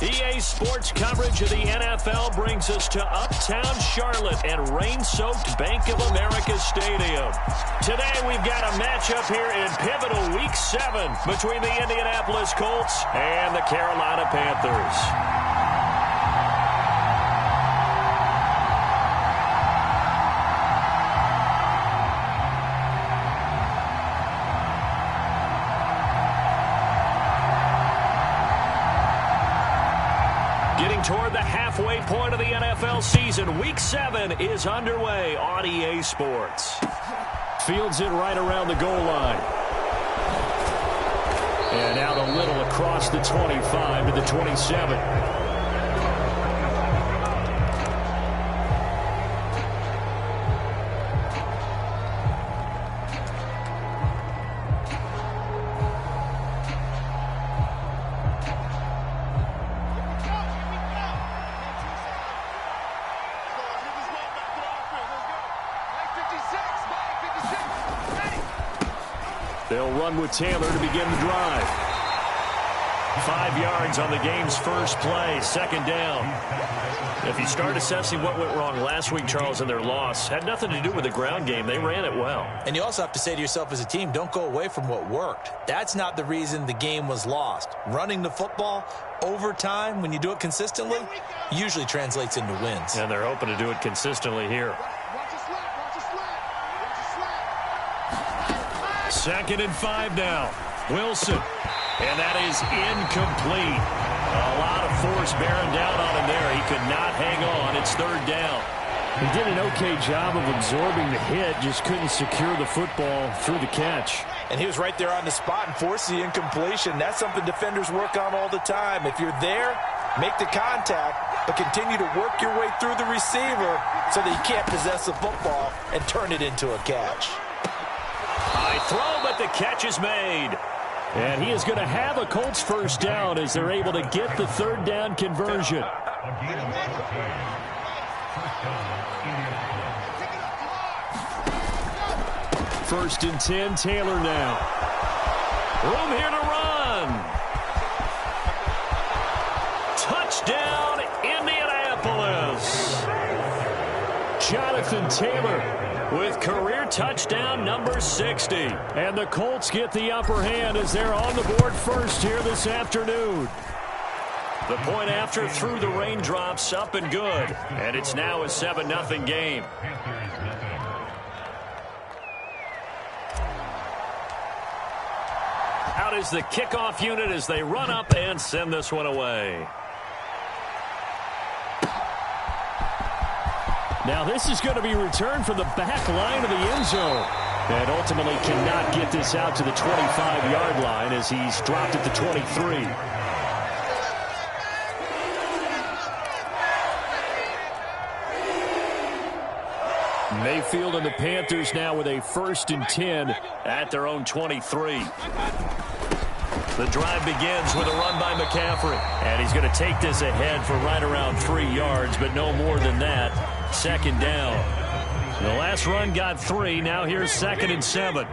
EA Sports coverage of the NFL brings us to uptown Charlotte and rain-soaked Bank of America Stadium. Today we've got a matchup here in pivotal Week 7 between the Indianapolis Colts and the Carolina Panthers. Toward the halfway point of the NFL season, Week 7 is underway on EA Sports. Fields it right around the goal line. And out a little across the 25 to the 27. They'll run with Taylor to begin the drive. 5 yards on the game's first play, second down. If you start assessing what went wrong last week, Charles, in their loss, had nothing to do with the ground game. They ran it well. And you also have to say to yourself as a team, don't go away from what worked. That's not the reason the game was lost. Running the football over time, when you do it consistently, usually translates into wins. And they're hoping to do it consistently here. 2nd and 5 now. Wilson. And that is incomplete. A lot of force bearing down on him there. He could not hang on. It's 3rd down. He did an okay job of absorbing the hit, just couldn't secure the football through the catch. And he was right there on the spot and forced the incompletion. That's something defenders work on all the time. If you're there, make the contact, but continue to work your way through the receiver so that you can't possess the football and turn it into a catch. High throw, but the catch is made. And he is going to have a Colts first down as they're able to get the 3rd down conversion. 1st and 10, Taylor now. Room here to run. Touchdown, Indianapolis. Jonathan Taylor with career touchdown number 60. And the Colts get the upper hand as they're on the board first here this afternoon. The point after through the raindrops, up and good. And it's now a 7-0 game. Out is the kickoff unit as they run up and send this one away. Now this is going to be returned from the back line of the end zone. And ultimately cannot get this out to the 25-yard line as he's dropped at the 23. Mayfield and the Panthers now with a 1st and 10 at their own 23. The drive begins with a run by McCaffrey. And he's going to take this ahead for right around 3 yards, but no more than that. 2nd down. The last run got 3. Now here's 2nd and 7.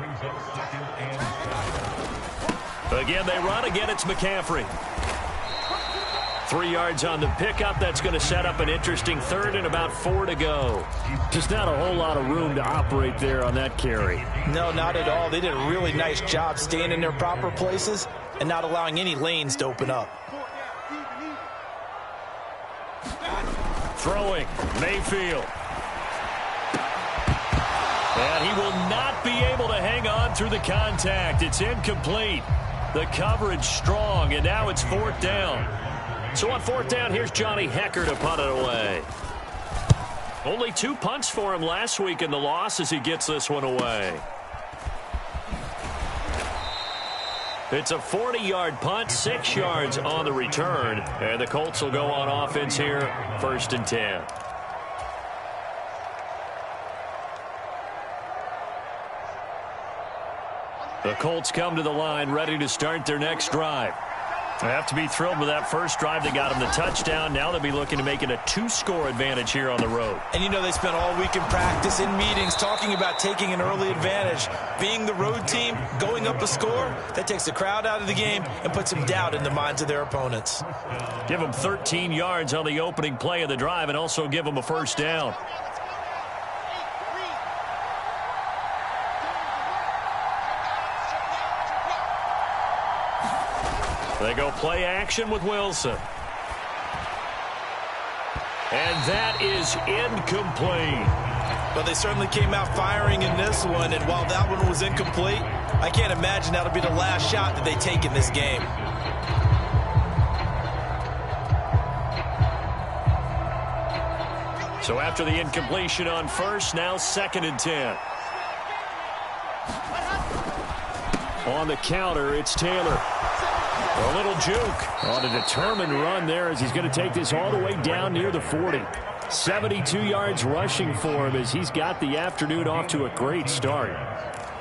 Again, they run. Again, it's McCaffrey. 3 yards on the pickup. That's going to set up an interesting 3rd and about 4 to go. Just not a whole lot of room to operate there on that carry. No, not at all. They did a really nice job staying in their proper places and not allowing any lanes to open up. Throwing, Mayfield. And he will not be able to hang on through the contact. It's incomplete. The coverage strong, and now it's 4th down. So on 4th down, here's Johnny Hecker to punt it away. Only 2 punts for him last week in the loss as he gets this one away. It's a 40-yard punt, 6 yards on the return. And the Colts will go on offense here, 1st and 10. The Colts come to the line ready to start their next drive. They have to be thrilled with that first drive. They got them the touchdown. Now they'll be looking to make it a 2-score advantage here on the road. And you know they spent all week in practice, in meetings, talking about taking an early advantage. Being the road team, going up a score, that takes the crowd out of the game and puts some doubt in the minds of their opponents. Give them 13 yards on the opening play of the drive and also give them a first down. They go play action with Wilson. And that is incomplete. But they certainly came out firing in this one, and while that one was incomplete, I can't imagine that'll be the last shot that they take in this game. So after the incompletion on first, now 2nd and 10. On the counter, it's Taylor. A little juke on a determined run there as he's going to take this all the way down near the 40. 72 yards rushing for him as he's got the afternoon off to a great start.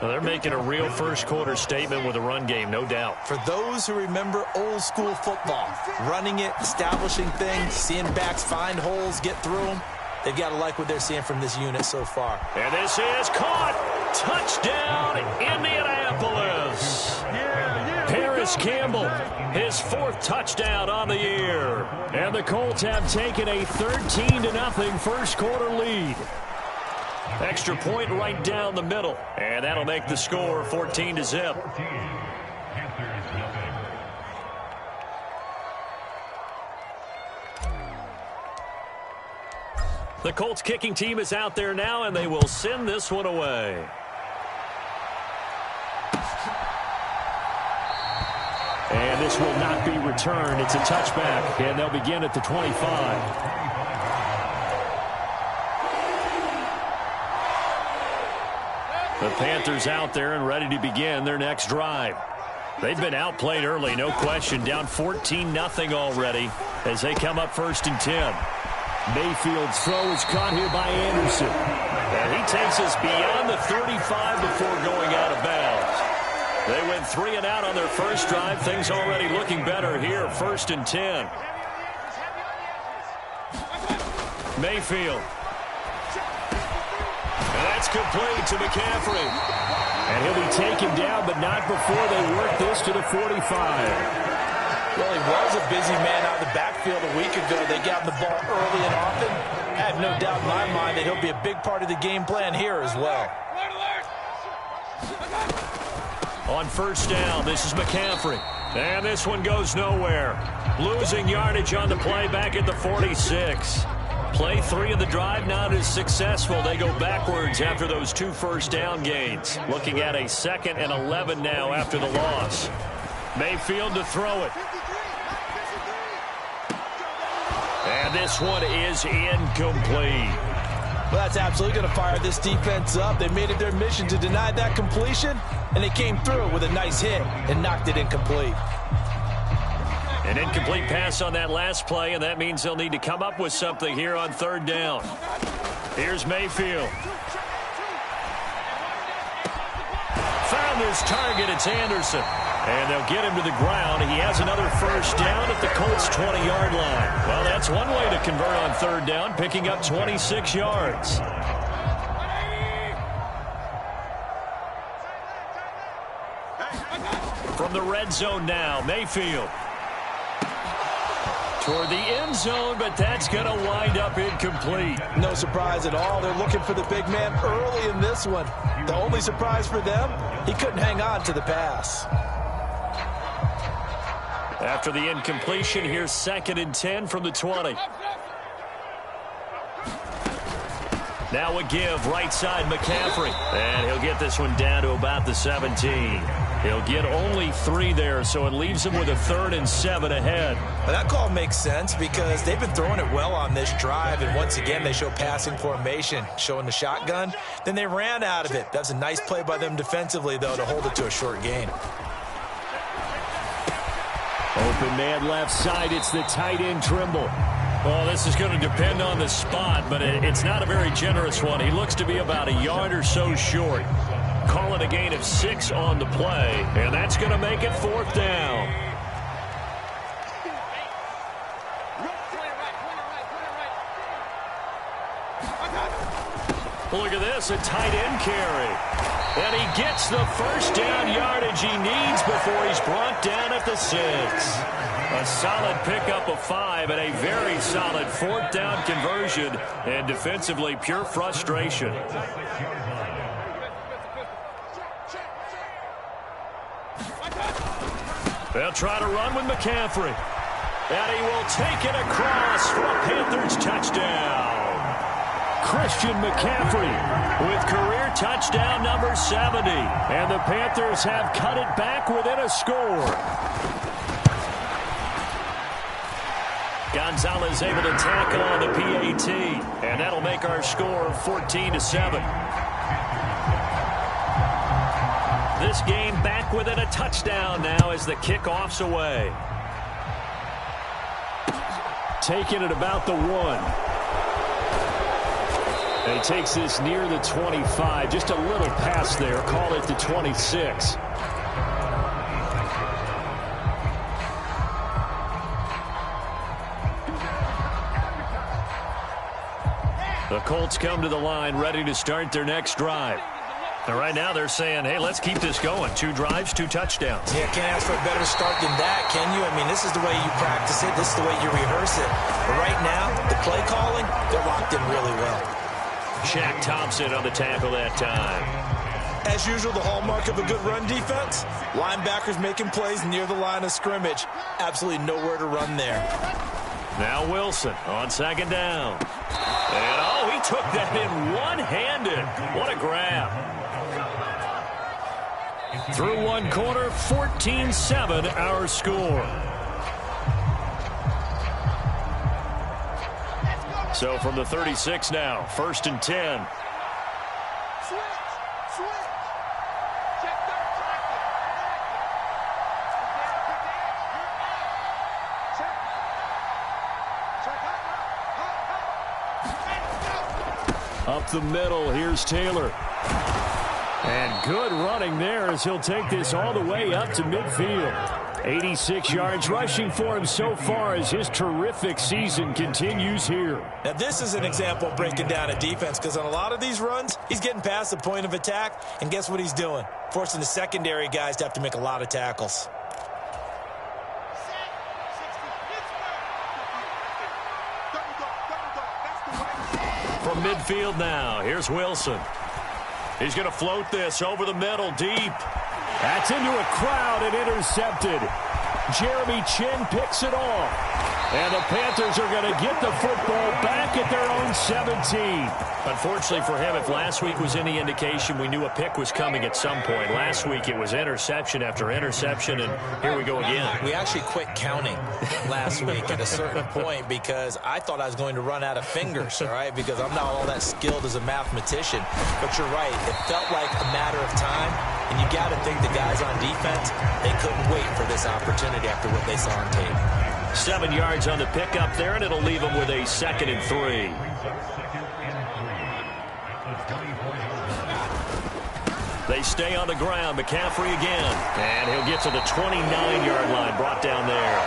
Well, they're making a real first-quarter statement with a run game, no doubt. For those who remember old-school football, running it, establishing things, seeing backs find holes, get through them, they've got to like what they're seeing from this unit so far. And this is caught. Touchdown, Indianapolis. Paris Campbell, his 4th touchdown on the year. And the Colts have taken a 13-0 first-quarter lead. Extra point right down the middle. And that'll make the score 14-0. The Colts kicking team is out there now, and they will send this one away. And this will not be returned. It's a touchback, and they'll begin at the 25. The Panthers out there and ready to begin their next drive. They've been outplayed early, no question. Down 14-0 already as they come up 1st and 10. Mayfield's throw is caught here by Anderson. And he takes us beyond the 35 before going out of bounds. They went 3 and out on their first drive. Things already looking better here. 1st and 10. Mayfield. And that's complete to McCaffrey. And he'll be taken down, but not before they work this to the 45. Well, he was a busy man out of the backfield a week ago. They got the ball early and often. I have no doubt in my mind that he'll be a big part of the game plan here as well. On 1st down, this is McCaffrey. And this one goes nowhere. Losing yardage on the play back at the 46. Play 3 of the drive not as successful. They go backwards after those 2 first-down gains. Looking at a 2nd and 11 now after the loss. Mayfield to throw it. And this one is incomplete. Well, that's absolutely going to fire this defense up. They made it their mission to deny that completion, and they came through with a nice hit and knocked it incomplete. An incomplete pass on that last play, and that means they'll need to come up with something here on 3rd down. Here's Mayfield. Found his target. It's Anderson. And they'll get him to the ground. He has another first down at the Colts' 20-yard line. Well, that's one way to convert on 3rd down, picking up 26 yards. From the red zone now, Mayfield. Toward the end zone, but that's going to wind up incomplete. No surprise at all. They're looking for the big man early in this one. The only surprise for them, he couldn't hang on to the pass. After the incompletion, here's 2nd and 10 from the 20. Now a give, right side McCaffrey. And he'll get this one down to about the 17. He'll get only 3 there, so it leaves him with a 3rd and 7 ahead. Well, that call makes sense because they've been throwing it well on this drive, and once again they show passing formation, showing the shotgun. Then they ran out of it. That's a nice play by them defensively, though, to hold it to a short gain. Open man left side. It's the tight end Trimble. Well, this is going to depend on the spot, but it's not a very generous one. He looks to be about a yard or so short. Call it a gain of 6 on the play, and that's going to make it 4th down. Look at this, a tight end carry. And he gets the first down yardage he needs before he's brought down at the 6. A solid pickup of 5 and a very solid 4th down conversion. And defensively, pure frustration. They'll try to run with McCaffrey. And he will take it across for a Panthers touchdown. Christian McCaffrey with career touchdown number 70. And the Panthers have cut it back within a score. Gonzalez able to tackle on the PAT. And that'll make our score 14-7. This game back within a touchdown now as the kickoff's away. Taking it about the 1. And he takes this near the 25. Just a little pass there. Call it the 26. The Colts come to the line ready to start their next drive. And right now they're saying, hey, let's keep this going. 2 drives, 2 touchdowns. Yeah, can't ask for a better start than that, can you? I mean, this is the way you practice it. This is the way you rehearse it. But right now, the play calling, they're locked in really well. Shaq Thompson on the tackle that time. As usual, the hallmark of a good run defense, linebackers making plays near the line of scrimmage. Absolutely nowhere to run there. Now Wilson on 2nd down. And, oh, he took that in one-handed. What a grab. Through 1 quarter, 14-7 our score. So from the 36 now, 1st and 10. Up the middle, here's Taylor. And good running there as he'll take this all the way up to midfield. 86 yards rushing for him so far as his terrific season continues here. Now, this is an example of breaking down a defense because on a lot of these runs, he's getting past the point of attack, and guess what he's doing? Forcing the secondary guys to have to make a lot of tackles. From midfield now, here's Wilson. He's going to float this over the middle deep. That's into a crowd and intercepted. Jeremy Chin picks it off. And the Panthers are going to get the football back at their own 17. Unfortunately for him, if last week was any indication, we knew a pick was coming at some point. Last week it was interception after interception, and here we go again. We actually quit counting last week at a certain point because I thought I was going to run out of fingers, all right, because I'm not all that skilled as a mathematician. But you're right. It felt like a matter of time, and you got to think the guys on defense, they couldn't wait for this opportunity after what they saw on tape. 7 yards on the pickup there, and it'll leave them with a 2nd and 3. They stay on the ground. McCaffrey again. And he'll get to the 29-yard line, brought down there.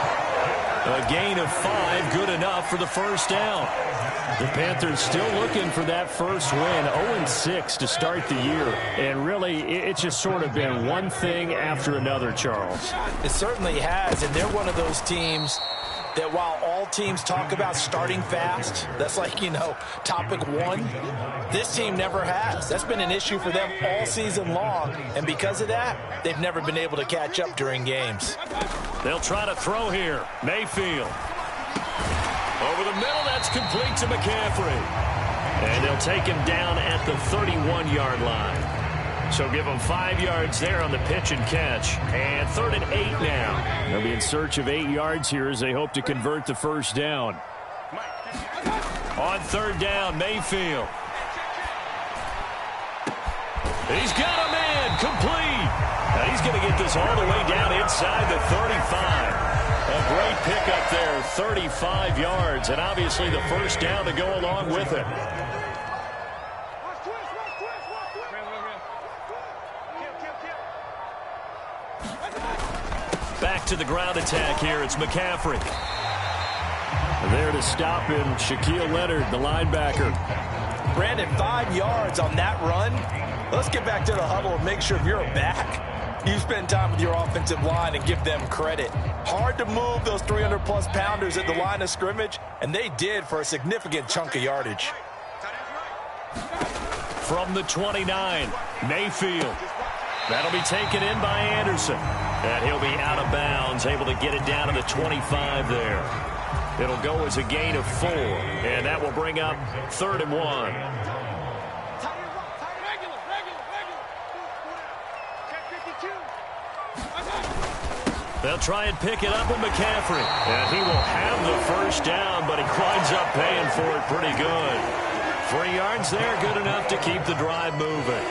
A gain of 5, good enough for the first down. The Panthers still looking for that first win, 0-6 to start the year. And really, it's just sort of been one thing after another, Charles. It certainly has, and they're one of those teams that while all teams talk about starting fast, that's like, you know, topic 1, this team never has. That's been an issue for them all season long, and because of that, they've never been able to catch up during games. They'll try to throw here. Mayfield. Over the middle, that's complete to McCaffrey. And they'll take him down at the 31-yard line. So give them 5 yards there on the pitch and catch. And 3rd and 8 now. They'll be in search of 8 yards here as they hope to convert the first down. On 3rd down, Mayfield. He's got a man complete. Now he's going to get this all the way down inside the 35. A great pickup there, 35 yards, and obviously the first down to go along with it. Back to the ground attack here. It's McCaffrey. There to stop him, Shaquille Leonard, the linebacker. Brandon, 5 yards on that run. Let's get back to the huddle and make sure if you're a back, you spend time with your offensive line and give them credit. Hard to move those 300-plus pounders at the line of scrimmage, and they did for a significant chunk of yardage. From the 29, Mayfield. That'll be taken in by Anderson. And he'll be out of bounds, able to get it down to the 25 there. It'll go as a gain of 4, and that will bring up 3rd and 1. They'll try and pick it up with McCaffrey. And he will have the first down, but he winds up paying for it pretty good. 3 yards there, good enough to keep the drive moving.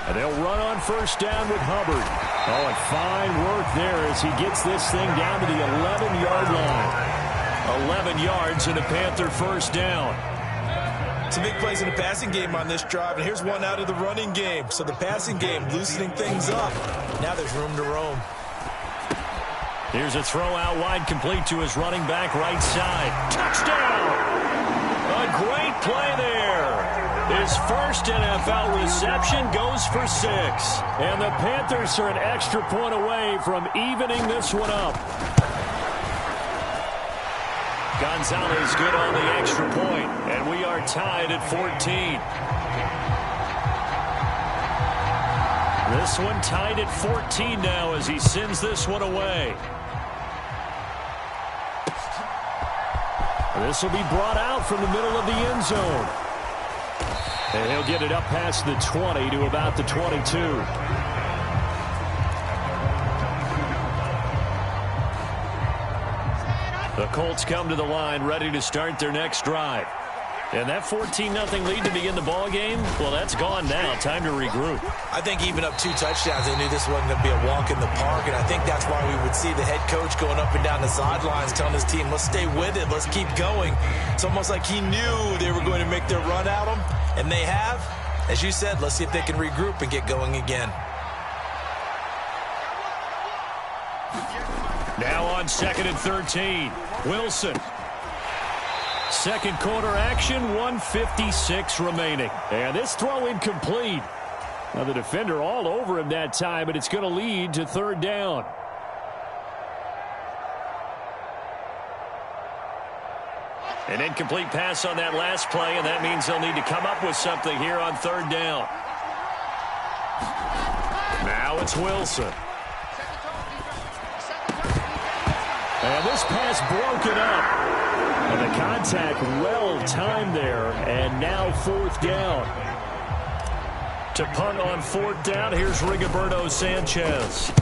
And they'll run on first down with Hubbard. Oh, and fine work there as he gets this thing down to the 11-yard line. 11 yards and a Panther first down. Some big plays in the passing game on this drive, and here's one out of the running game. So the passing game loosening things up. Now there's room to roam. Here's a throw out wide, complete to his running back right side. Touchdown! A great play there. His first NFL reception goes for 6. And the Panthers are an extra point away from evening this one up. Gonzalez good on the extra point, and we are tied at 14. This one tied at 14 now as he sends this one away. This will be brought out from the middle of the end zone. And he'll get it up past the 20 to about the 22. The Colts come to the line ready to start their next drive. And that 14-0 lead to begin the ball game, well, that's gone now. Time to regroup. I think even up 2 touchdowns, they knew this wasn't going to be a walk in the park, and I think that's why we would see the head coach going up and down the sidelines telling his team, let's stay with it, let's keep going. It's almost like he knew they were going to make their run at him, and they have. As you said, let's see if they can regroup and get going again. Now on 2nd and 13, Wilson. Second quarter action, 1:56 remaining. And this throw incomplete. Now the defender all over him that time, but it's going to lead to 3rd down. An incomplete pass on that last play, and that means they'll need to come up with something here on 3rd down. Now it's Wilson. And this pass broken up. And the contact well timed there, and now 4th down. To punt on 4th down, here's Rigoberto Sanchez.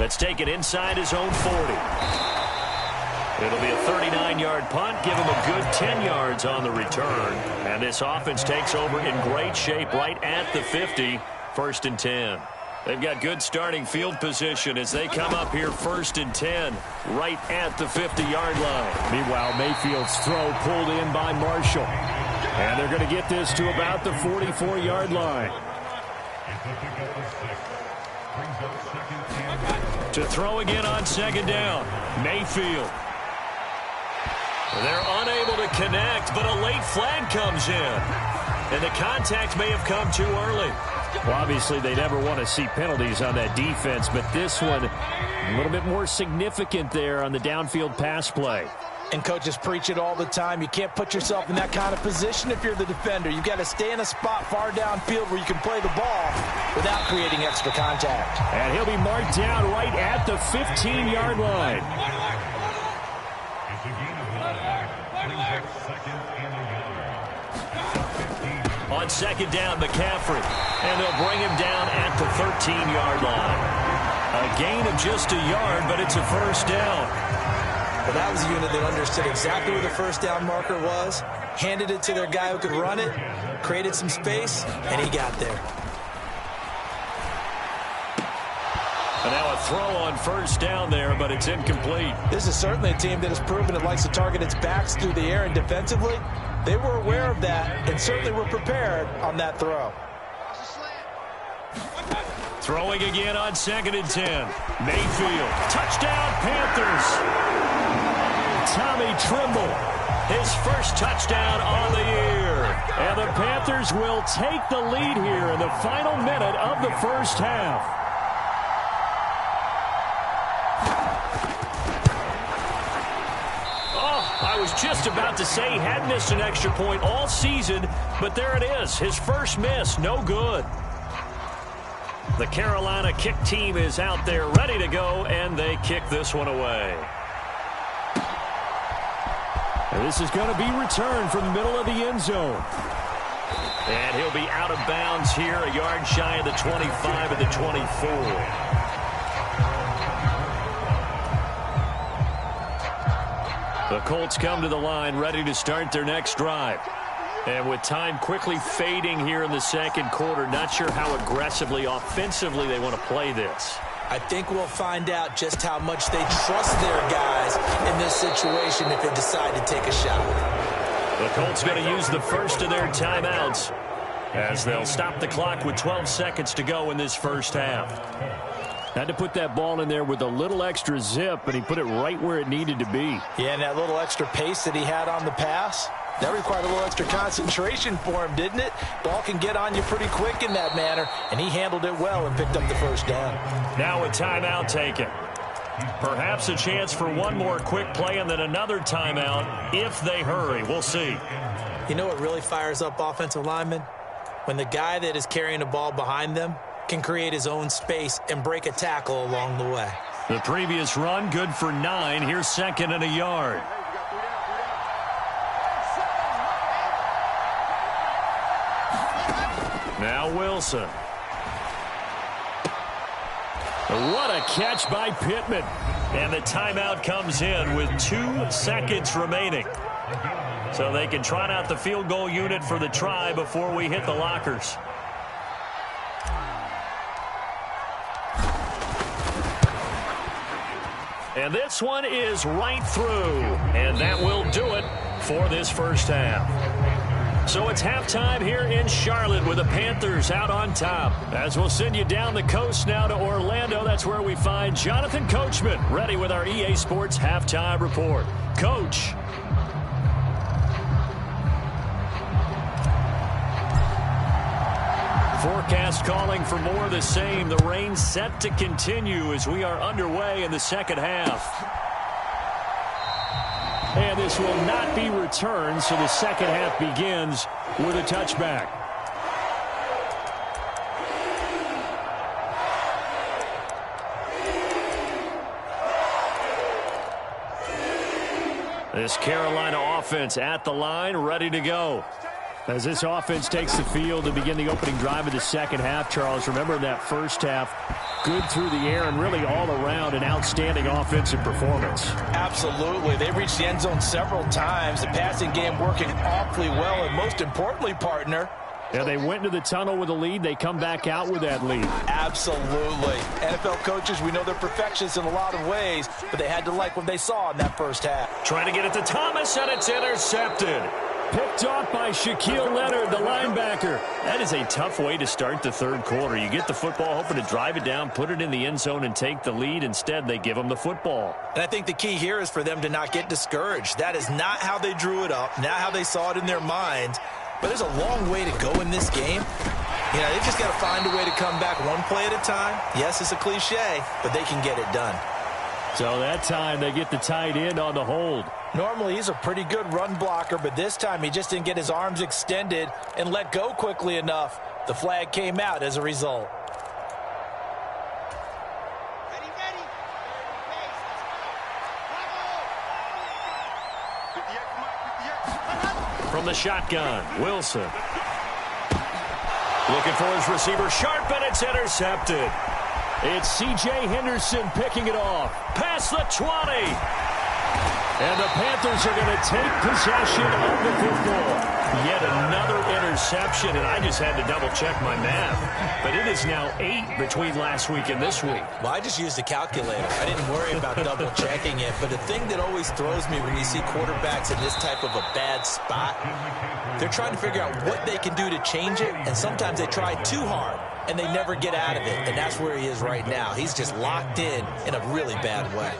Let's take it inside his own 40. It'll be a 39-yard punt, give him a good 10 yards on the return. And this offense takes over in great shape right at the 50, 1st and 10. They've got good starting field position as they come up here 1st and 10 right at the 50-yard line. Meanwhile, Mayfield's throw pulled in by Marshall. And they're going to get this to about the 44-yard line. To throw again on 2nd down, Mayfield. They're unable to connect, but a late flag comes in. And the contact may have come too early. Well, obviously, they never want to see penalties on that defense, but this one a little bit more significant there on the downfield pass play. And coaches preach it all the time. You can't put yourself in that kind of position if you're the defender. You've got to stay in a spot far downfield where you can play the ball without creating extra contact. And he'll be marked down right at the 15-yard line. On 2nd down, McCaffrey. And they'll bring him down at the 13-yard line. A gain of just a yard, but it's a 1st down. Well, that was a unit that understood exactly where the 1st down marker was, handed it to their guy who could run it, created some space, and he got there. And now a throw on first down there, but it's incomplete. This is certainly a team that has proven it likes to target its backs through the air, and defensively, they were aware of that and certainly were prepared on that throw. Throwing again on 2nd and 10. Mayfield. Touchdown, Panthers. Tommy Trimble. His first touchdown on the year. And the Panthers will take the lead here in the final minute of the first half. I was just about to say he had missed an extra point all season, but there it is. His first miss, no good. The Carolina kick team is out there ready to go, and they kick this one away. And this is going to be returned from the middle of the end zone. And he'll be out of bounds here, a yard shy of the 25 and the 24. The Colts come to the line ready to start their next drive. And with time quickly fading here in the second quarter, not sure how aggressively, offensively they want to play this. I think we'll find out just how much they trust their guys in this situation if they decide to take a shot. The Colts going to use the first of their timeouts as they'll stop the clock with 12 seconds to go in this first half. Had to put that ball in there with a little extra zip, and he put it right where it needed to be. Yeah, and that little extra pace that he had on the pass, that required a little extra concentration for him, didn't it? Ball can get on you pretty quick in that manner, and he handled it well and picked up the first down. Now a timeout taken. Perhaps a chance for one more quick play and then another timeout if they hurry. We'll see. You know what really fires up offensive linemen? When the guy that is carrying the ball behind them can create his own space and break a tackle along the way. The previous run, good for 9. Here's 2nd and a yard. Now Wilson. What a catch by Pittman. And the timeout comes in with 2 seconds remaining. So they can trot out the field goal unit for the try before we hit the lockers. And this one is right through. And that will do it for this first half. So it's halftime here in Charlotte with the Panthers out on top. As we'll send you down the coast now to Orlando, that's where we find Jonathan Coachman ready with our EA Sports Halftime Report. Coach. Forecast calling for more of the same. The rain set to continue as we are underway in the second half. And this will not be returned, so the second half begins with a touchback. This Carolina offense at the line, ready to go. As this offense takes the field to begin the opening drive of the second half, Charles, remember that first half, good through the air and really all around an outstanding offensive performance. Absolutely. They reached the end zone several times. The passing game working awfully well, and most importantly, partner, yeah, they went into the tunnel with a lead. They come back out with that lead. Absolutely. NFL coaches, we know they're perfectionists in a lot of ways, but they had to like what they saw in that first half. Trying to get it to Thomas, and it's intercepted. Picked off by Shaquille Leonard, the linebacker. That is a tough way to start the third quarter. You get the football, hoping to drive it down, put it in the end zone, and take the lead. Instead, they give them the football. And I think the key here is for them to not get discouraged. That is not how they drew it up, not how they saw it in their minds. But there's a long way to go in this game. You know, they've just got to find a way to come back one play at a time. Yes, it's a cliche, but they can get it done. So that time they get the tight end on the hold. Normally he's a pretty good run blocker, but this time he just didn't get his arms extended and let go quickly enough. The flag came out as a result. From the shotgun, Wilson. Looking for his receiver, Sharp, and it's intercepted. It's C.J. Henderson picking it off. Past the 20. And the Panthers are going to take possession of the football. Yet another interception, and I just had to double-check my math. But it is now 8 between last week and this week. Well, I just used a calculator. I didn't worry about double-checking it. But the thing that always throws me when you see quarterbacks in this type of a bad spot, they're trying to figure out what they can do to change it, and sometimes they try too hard, and they never get out of it. And that's where he is right now. He's just locked in a really bad way.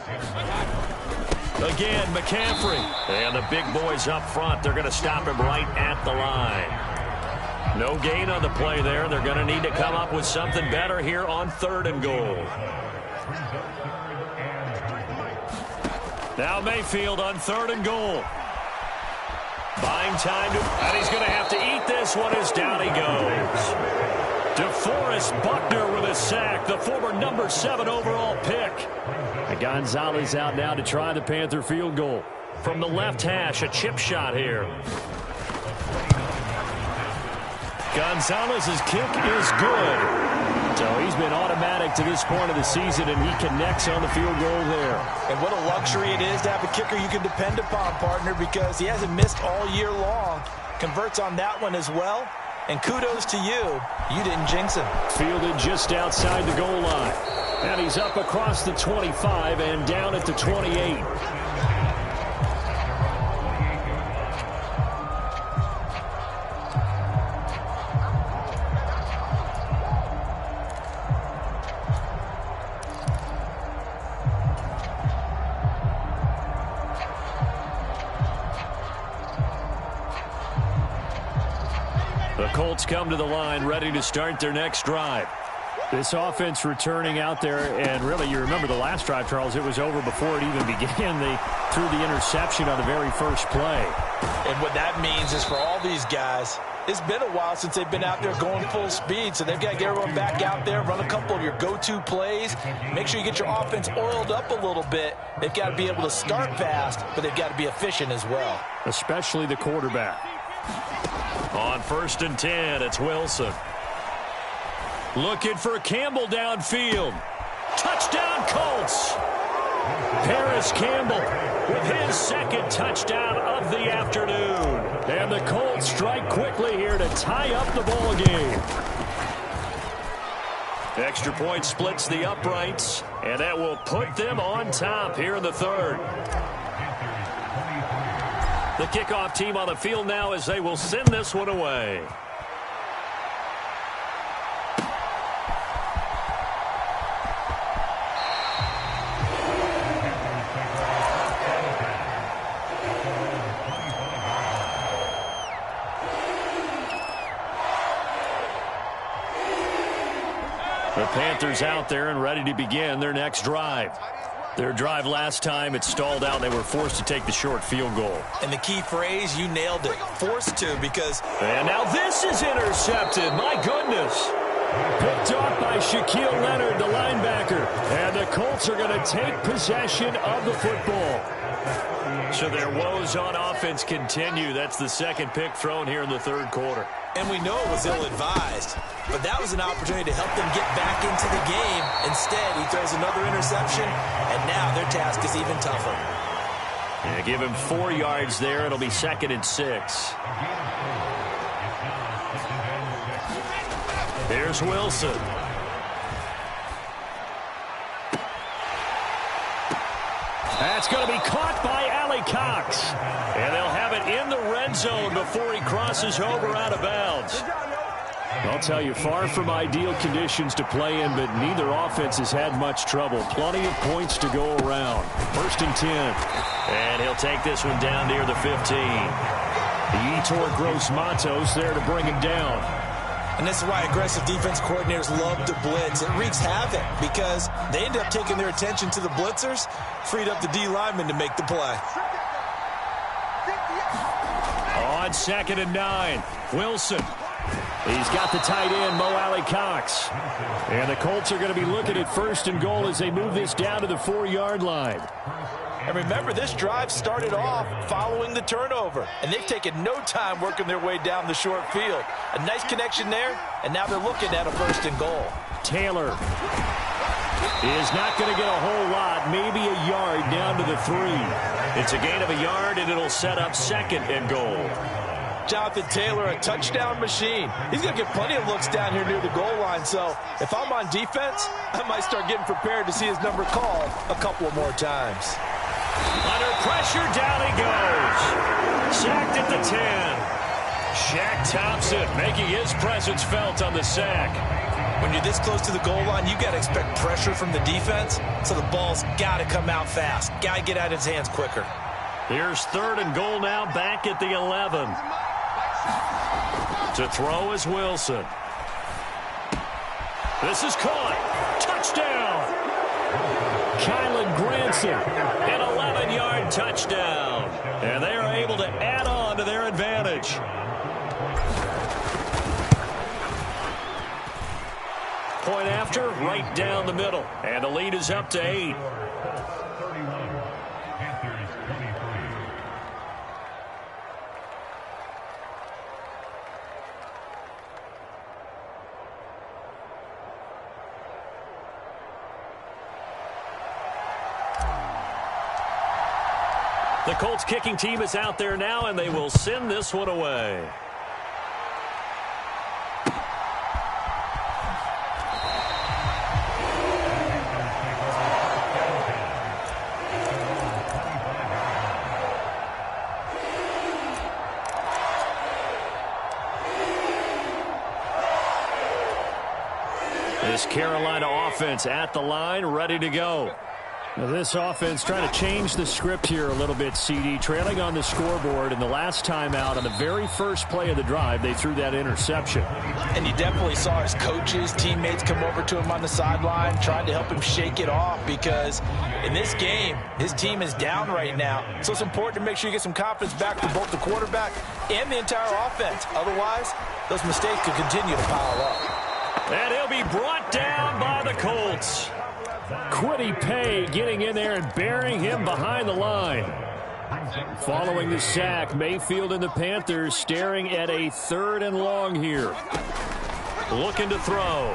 Again, McCaffrey. And the big boys up front, they're going to stop him right at the line. No gain on the play there. They're going to need to come up with something better here on 3rd and goal. Now Mayfield on 3rd and goal. Buying time, and he's going to have to eat this one as down he goes. DeForest Buckner with a sack, the former number 7 overall pick. And Gonzalez out now to try the Panther field goal. From the left hash, a chip shot here. Gonzalez's kick is good. So he's been automatic to this point of the season, and he connects on the field goal there. And what a luxury it is to have a kicker you can depend upon, partner, because he hasn't missed all year long. Converts on that one as well. And kudos to you. You didn't jinx him. Fielded just outside the goal line. And he's up across the 25 and down at the 28. The Colts come to the line ready to start their next drive. This offense returning out there, and really, you remember the last drive, Charles, it was over before it even began. They threw the interception on the very first play. And what that means is for all these guys, it's been a while since they've been out there going full speed, so they've got to get everyone back out there, run a couple of your go-to plays, make sure you get your offense oiled up a little bit. They've got to be able to start fast, but they've got to be efficient as well. Especially the quarterback. On 1st and 10, it's Wilson. Looking for Campbell downfield. Touchdown, Colts. Paris Campbell with his 2nd touchdown of the afternoon. And the Colts strike quickly here to tie up the ball game. Extra point splits the uprights, and that will put them on top here in the 3rd. The kickoff team on the field now as they will send this one away. The Panthers out there and ready to begin their next drive. Their drive last time, it stalled out. They were forced to take the short field goal. And the key phrase, you nailed it. Forced to, because... And now this is intercepted. My goodness. Picked off by Shaquille Leonard, the linebacker. And the Colts are going to take possession of the football. So their woes on offense continue. That's the 2nd pick thrown here in the 3rd quarter. And we know it was ill-advised, but that was an opportunity to help them get back into the game. Instead, he throws another interception, and now their task is even tougher. Yeah, give him 4 yards there. It'll be 2nd and 6. Here's Wilson. That's going to be caught by Allie Cox. And they'll have it in the red zone before he crosses over out of bounds. I'll tell you, far from ideal conditions to play in, but neither offense has had much trouble. Plenty of points to go around. 1st and 10. And he'll take this one down near the 15. Yetur Gross-Matos there to bring him down. And this is why aggressive defense coordinators love to blitz. It wreaks havoc because they end up taking their attention to the blitzers, freed up the D lineman to make the play. On 2nd and 9, Wilson. He's got the tight end, Mo Alley Cox. And the Colts are going to be looking at 1st and goal as they move this down to the 4-yard line. And remember, this drive started off following the turnover, and they've taken no time working their way down the short field. A nice connection there, and now they're looking at a 1st and goal. Taylor is not going to get a whole lot, maybe a yard down to the 3. It's a gain of a yard, and it'll set up 2nd and goal. Jonathan Taylor, a touchdown machine. He's going to get plenty of looks down here near the goal line. So if I'm on defense, I might start getting prepared to see his number called a couple of more times. Under pressure, down he goes. Sacked at the 10. Shaq Thompson making his presence felt on the sack. When you're this close to the goal line, you got to expect pressure from the defense, so the ball's got to come out fast. Got to get out of his hands quicker. Here's 3rd and goal now, back at the 11. To throw is Wilson. This is caught. Touchdown. Kylan Granson, an 11-yard touchdown. And they are able to add on to their advantage. Point after, right down the middle. And the lead is up to 8. The Colts kicking team is out there now, and they will send this one away. This Carolina offense at the line, ready to go. Now this offense trying to change the script here a little bit, CD. Trailing on the scoreboard, and the last time out on the very first play of the drive, they threw that interception. And you definitely saw his coaches, teammates come over to him on the sideline, trying to help him shake it off, because in this game, his team is down right now. So it's important to make sure you get some confidence back for both the quarterback and the entire offense. Otherwise, those mistakes could continue to pile up. And he'll be brought down by the Colts. Quiddy Pay getting in there and burying him behind the line. Following the sack, Mayfield and the Panthers staring at a 3rd and long here. Looking to throw.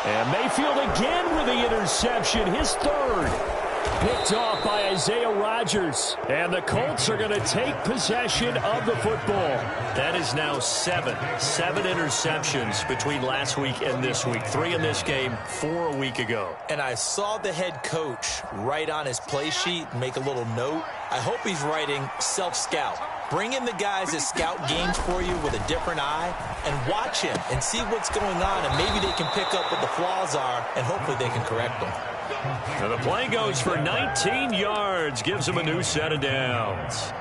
And Mayfield again with the interception, his 3rd. Picked off by Isaiah Rodgers. And the Colts are going to take possession of the football. That is now 7 interceptions between last week and this week. 3 in this game, 4 a week ago. And I saw the head coach write on his play sheet, make a little note. I hope he's writing self-scout. Bring in the guys that scout games for you with a different eye and watch him and see what's going on, and maybe they can pick up what the flaws are, and hopefully they can correct them. And the play goes for 19 yards, gives them a new set of downs.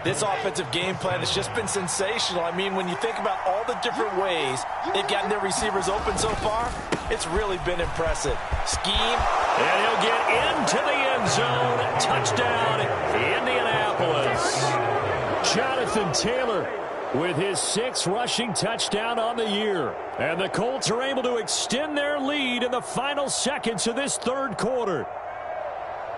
This offensive game plan has just been sensational. I mean, when you think about all the different ways they've gotten their receivers open so far, it's really been impressive. Scheme. And he'll get into the end zone. Touchdown, Indianapolis. Jonathan Taylor with his 6th rushing touchdown on the year. And the Colts are able to extend their lead in the final seconds of this 3rd quarter.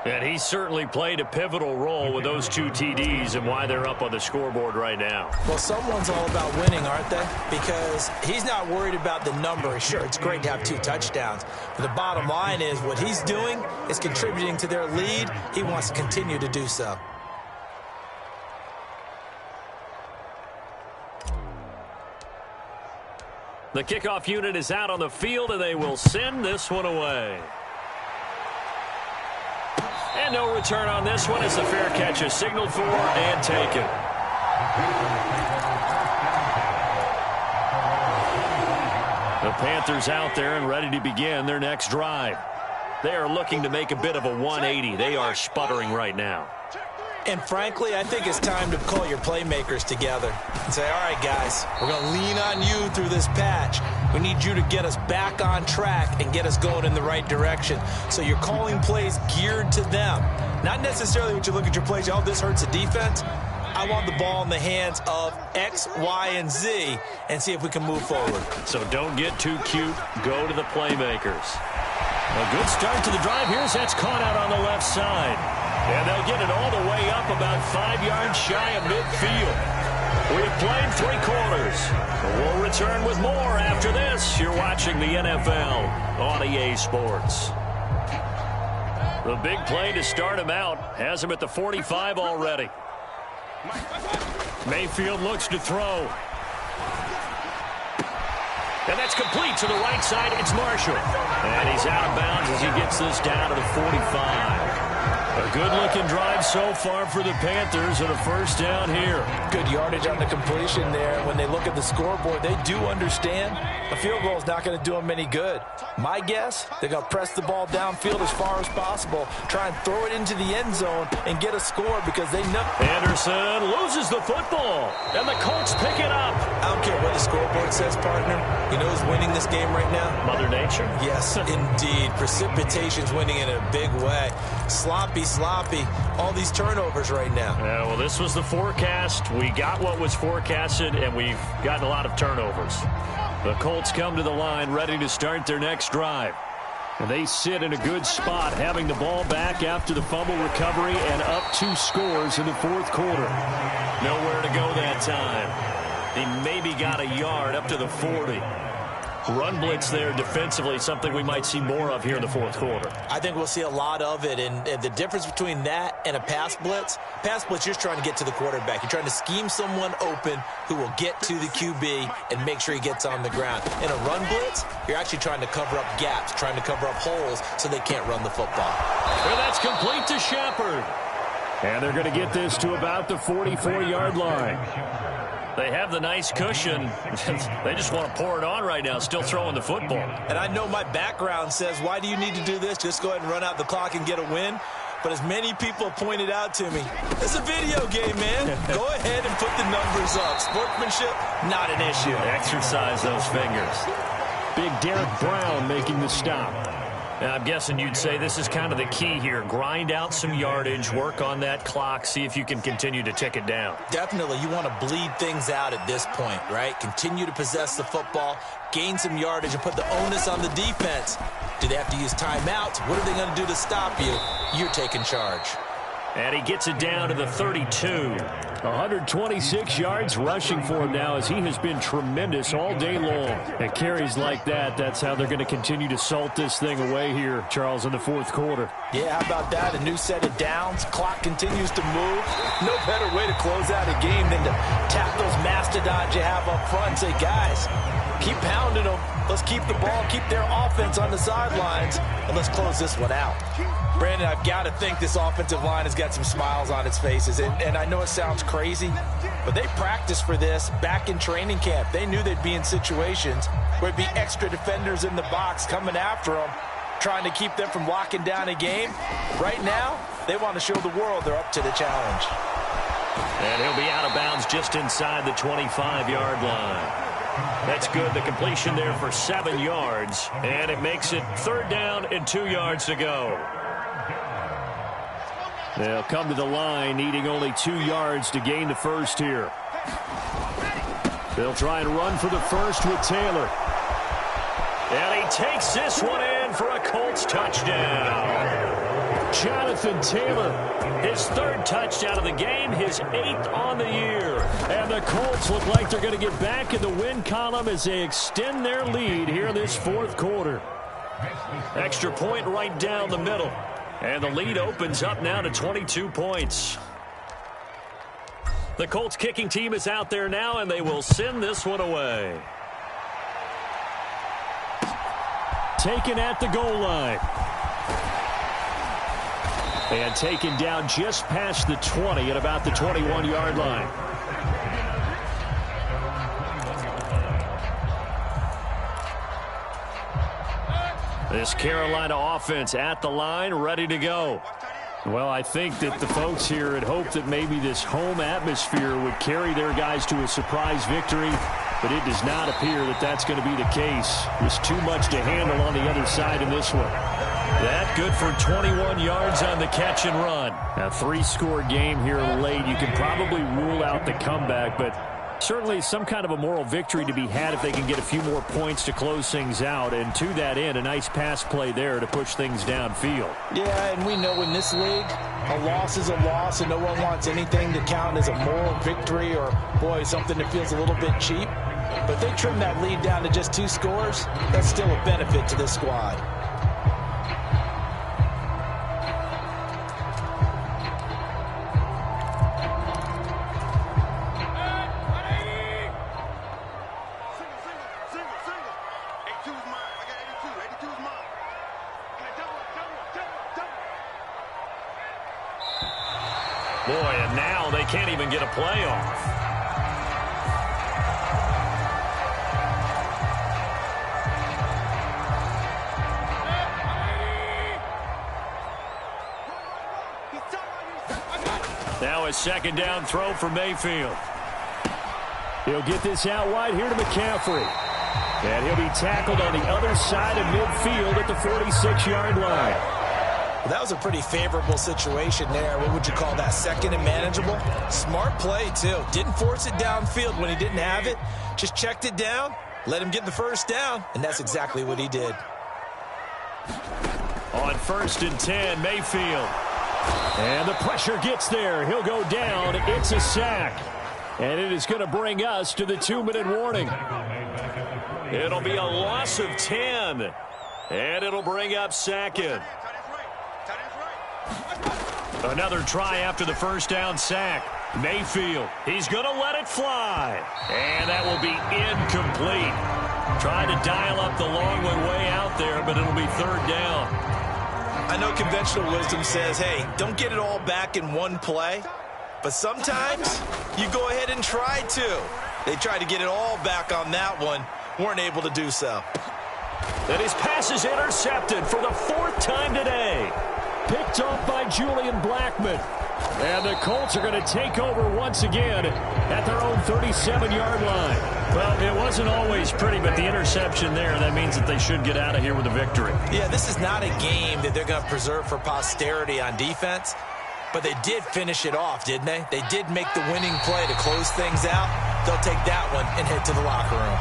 And he certainly played a pivotal role with those 2 TDs and why they're up on the scoreboard right now. Well, someone's all about winning, aren't they? Because he's not worried about the number. Sure, it's great to have 2 touchdowns. But the bottom line is what he's doing is contributing to their lead. He wants to continue to do so. The kickoff unit is out on the field, and they will send this one away. And no return on this one as the fair catch is signaled for and taken. The Panthers out there and ready to begin their next drive. They are looking to make a bit of a 180. They are sputtering right now. And frankly, I think it's time to call your playmakers together and say, all right, guys, we're going to lean on you through this patch. We need you to get us back on track and get us going in the right direction. So you're calling plays geared to them. Not necessarily when you look at your plays, oh, this hurts the defense. I want the ball in the hands of X, Y, and Z and see if we can move forward. So don't get too cute. Go to the playmakers. A good start to the drive. Here's that's caught out on the left side. And they'll get it all the way up about 5 yards shy of midfield. We have played 3 quarters. We'll return with more after this. You're watching the NFL on EA Sports. The big play to start him out has him at the 45 already. Mayfield looks to throw. And that's complete to the right side. It's Marshall. And he's out of bounds as he gets this down to the 45. A good-looking drive so far for the Panthers and a first down here. Good yardage on the completion there. When they look at the scoreboard, they do understand a field goal is not going to do them any good. My guess, they're going to press the ball downfield as far as possible, try and throw it into the end zone and get a score because they know. Anderson loses the football, and the Colts pick it up. I don't care what the scoreboard says, partner. You know who's winning this game right now? Mother Nature. Yes, indeed. Precipitation's winning in a big way. Sloppy, all these turnovers right now. Yeah, well, this was the forecast. We got what was forecasted, and we've gotten a lot of turnovers. The Colts come to the line ready to start their next drive. And they sit in a good spot, having the ball back after the fumble recovery and up 2 scores in the fourth quarter. Nowhere to go that time. He maybe got a yard up to the 40. Run blitz there defensively, something we might see more of here in the fourth quarter. I think we'll see a lot of it, and the difference between that and a pass blitz, you're just trying to get to the quarterback. You're trying to scheme someone open who will get to the QB and make sure he gets on the ground. In a run blitz, you're actually trying to cover up gaps, trying to cover up holes so they can't run the football. Well, that's complete to Shepard. And they're going to get this to about the 44-yard line. They have the nice cushion. They just want to pour it on right now, still throwing the football. And I know my background says, why do you need to do this? Just go ahead and run out the clock and get a win. But as many people pointed out to me, it's a video game, man. Go ahead and put the numbers up. Sportsmanship, not an issue. Exercise those fingers. Big Derek Brown making the stop. Now, I'm guessing you'd say this is kind of the key here. Grind out some yardage, work on that clock, see if you can continue to tick it down. Definitely. You want to bleed things out at this point, right? Continue to possess the football, gain some yardage, and put the onus on the defense. Do they have to use timeouts? What are they going to do to stop you? You're taking charge. And he gets it down to the 32. 126 yards rushing for him now as he has been tremendous all day long. And carries like that, that's how they're going to continue to salt this thing away here, Charles, in the fourth quarter. Yeah, how about that? A new set of downs. Clock continues to move. No better way to close out a game than to tap those mastodons you have up front and say, guys, keep pounding them. Let's keep the ball, keep their offense on the sidelines, and let's close this one out. Brandon, I've got to think this offensive line has got some smiles on its faces. And I know it sounds crazy, but they practiced for this back in training camp. They knew they'd be in situations where it'd be extra defenders in the box coming after them, trying to keep them from locking down a game. Right now, they want to show the world they're up to the challenge. And he'll be out of bounds just inside the 25-yard line. That's good. The completion there for 7 yards. And it makes it 3rd down and 2 yards to go. They'll come to the line, needing only 2 yards to gain the first here. They'll try and run for the first with Taylor. And he takes this one in for a Colts touchdown. Jonathan Taylor, his 3rd touchdown of the game, his 8th on the year. And the Colts look like they're going to get back in the win column as they extend their lead here in this fourth quarter. Extra point right down the middle. And the lead opens up now to 22 points. The Colts kicking team is out there now, and they will send this one away. Taken at the goal line. And taken down just past the 20 at about the 21-yard line. This Carolina offense at the line, ready to go. Well, I think that the folks here had hoped that maybe this home atmosphere would carry their guys to a surprise victory, but it does not appear that that's going to be the case. There's too much to handle on the other side in this one. That good for 21 yards on the catch and run. A 3-score game here late. You can probably rule out the comeback, but certainly some kind of a moral victory to be had if they can get a few more points to close things out. And to that end, a nice pass play there to push things downfield. Yeah, and we know in this league, a loss is a loss, and no one wants anything to count as a moral victory or, boy, something that feels a little bit cheap. But they trim that lead down to just 2 scores. That's still a benefit to this squad. Boy, and now they can't even get a play off. Now a second down throw for Mayfield. He'll get this out wide here to McCaffrey. And he'll be tackled on the other side of midfield at the 46-yard line. Well, that was a pretty favorable situation there. What would you call that? Second and manageable? Smart play, too. Didn't force it downfield when he didn't have it. Just checked it down, let him get the first down, and that's exactly what he did. On 1st and 10, Mayfield. And the pressure gets there. He'll go down. It's a sack. And it is going to bring us to the 2-minute warning. It'll be a loss of 10. And it'll bring up second. Another try after the first down sack. Mayfield, he's going to let it fly. And that will be incomplete. Trying to dial up the long one way out there, but it'll be 3rd down. I know conventional wisdom says, hey, don't get it all back in one play. But sometimes you go ahead and try to. They tried to get it all back on that one. Weren't able to do so. And his pass is intercepted for the 4th time today. Picked off by Julian Blackmon. And the Colts are going to take over once again at their own 37-yard line. Well, it wasn't always pretty, but the interception there, that means that they should get out of here with a victory. Yeah, this is not a game that they're going to preserve for posterity on defense, but they did finish it off, didn't they? They did make the winning play to close things out. They'll take that one and head to the locker room.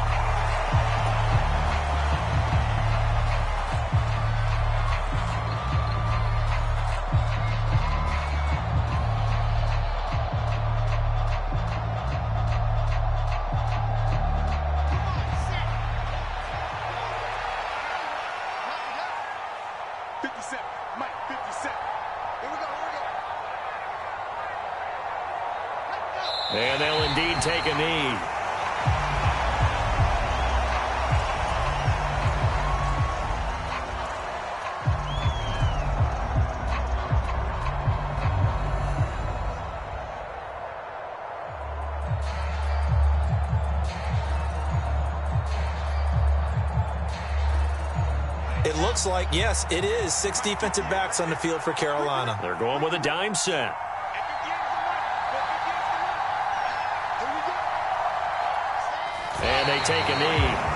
And they'll indeed take a knee. It looks like, yes, it is 6 defensive backs on the field for Carolina. They're going with a dime set. And they take a knee.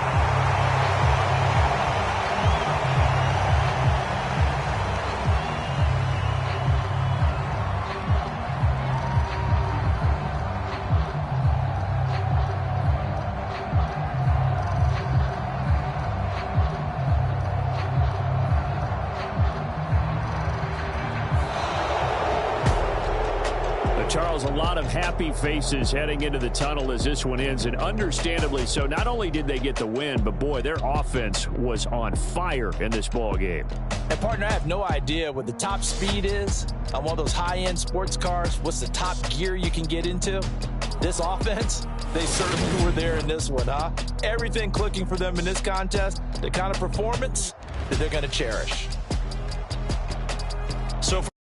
Charles, a lot of happy faces heading into the tunnel as this one ends, and understandably so. Not only did they get the win, but boy, their offense was on fire in this ball game. And partner, I have no idea what the top speed is on one of those high-end sports cars. What's the top gear you can get into? This offense, they certainly were there in this one, huh? Everything clicking for them in this contest, the kind of performance that they're going to cherish.